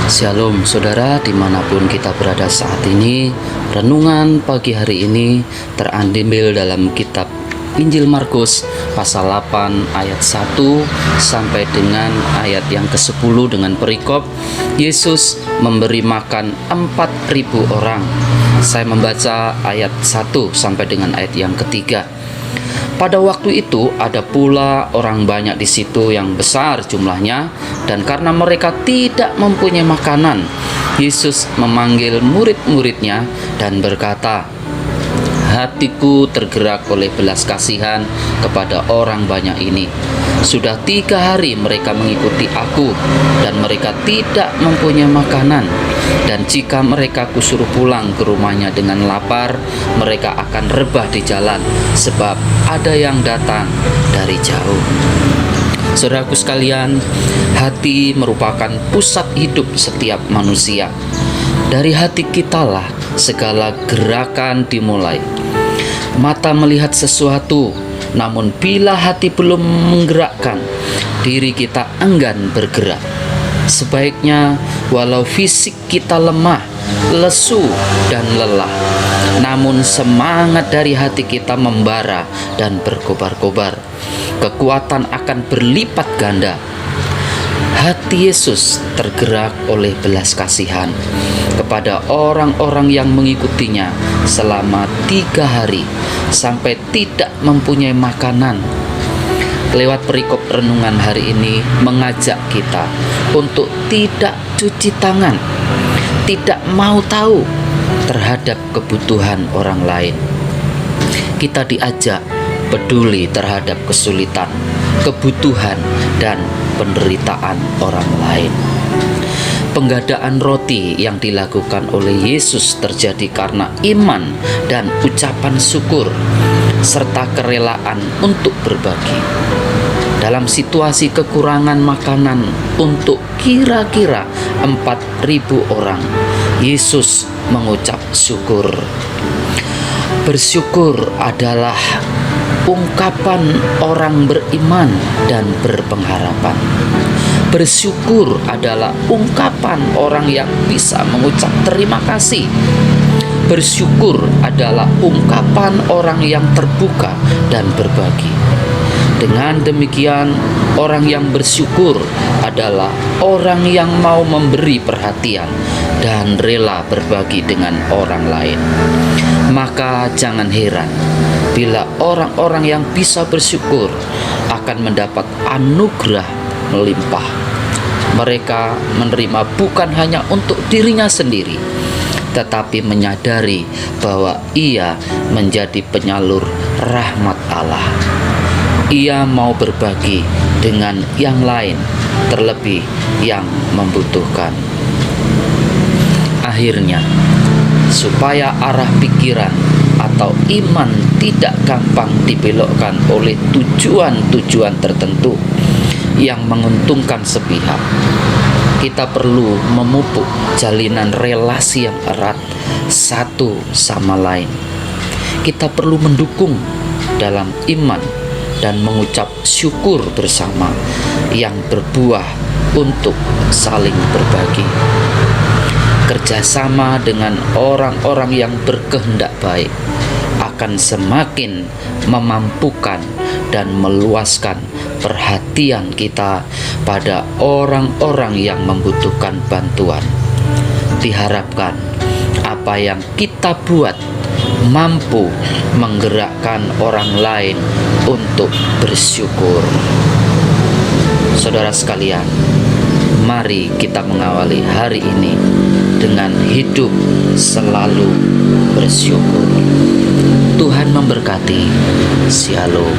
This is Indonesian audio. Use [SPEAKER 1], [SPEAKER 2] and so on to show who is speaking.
[SPEAKER 1] Shalom saudara, dimanapun kita berada saat ini. Renungan pagi hari ini terambil dalam kitab Injil Markus pasal 8 ayat 1 sampai dengan ayat yang ke-10 dengan perikop Yesus memberi makan 4.000 orang. Saya membaca ayat 1 sampai dengan ayat yang ketiga. Pada waktu itu ada pula orang banyak di situ yang besar jumlahnya, dan karena mereka tidak mempunyai makanan, Yesus memanggil murid-muridnya dan berkata, "Hatiku tergerak oleh belas kasihan kepada orang banyak ini. Sudah 3 hari mereka mengikuti aku, dan mereka tidak mempunyai makanan. Dan jika mereka kusuruh pulang ke rumahnya dengan lapar, mereka akan rebah di jalan, sebab ada yang datang dari jauh." Saudaraku sekalian, hati merupakan pusat hidup setiap manusia. Dari hati kitalah segala gerakan dimulai. Mata melihat sesuatu, namun bila hati belum menggerakkan, diri kita enggan bergerak. Sebaiknya walau fisik kita lemah, lesu, dan lelah, namun semangat dari hati kita membara dan berkobar-kobar. Kekuatan akan berlipat ganda. Hati Yesus tergerak oleh belas kasihan kepada orang-orang yang mengikutinya selama 3 hari sampai tidak mempunyai makanan. Lewat perikop renungan hari ini mengajak kita untuk tidak cuci tangan, tidak mau tahu terhadap kebutuhan orang lain. Kita diajak peduli terhadap kesulitan, kebutuhan, dan penderitaan orang lain. Penggadaan roti yang dilakukan oleh Yesus terjadi karena iman dan ucapan syukur, serta kerelaan untuk berbagi. Dalam situasi kekurangan makanan untuk kira-kira 4.000 orang, Yesus mengucap syukur. Bersyukur adalah ungkapan orang beriman dan berpengharapan. Bersyukur adalah ungkapan orang yang bisa mengucap terima kasih. Bersyukur adalah ungkapan orang yang terbuka dan berbagi. Dengan demikian, orang yang bersyukur adalah orang yang mau memberi perhatian dan rela berbagi dengan orang lain. Maka jangan heran bila orang-orang yang bisa bersyukur akan mendapat anugerah melimpah. Mereka menerima bukan hanya untuk dirinya sendiri, tetapi menyadari bahwa ia menjadi penyalur rahmat Allah. Ia mau berbagi dengan yang lain, terlebih yang membutuhkan. Akhirnya, supaya arah pikiran atau iman tidak gampang dibelokkan oleh tujuan-tujuan tertentu yang menguntungkan sepihak, kita perlu memupuk jalinan relasi yang erat satu sama lain. Kita perlu mendukung dalam iman dan mengucap syukur bersama yang berbuah untuk saling berbagi. Kerjasama dengan orang-orang yang berkehendak baik akan semakin memampukan dan meluaskan perhatian kita pada orang-orang yang membutuhkan bantuan. Diharapkan apa yang kita buat mampu menggerakkan orang lain untuk bersyukur. Saudara sekalian, mari kita mengawali hari ini dengan hidup selalu bersyukur. Tuhan memberkati. Shalom.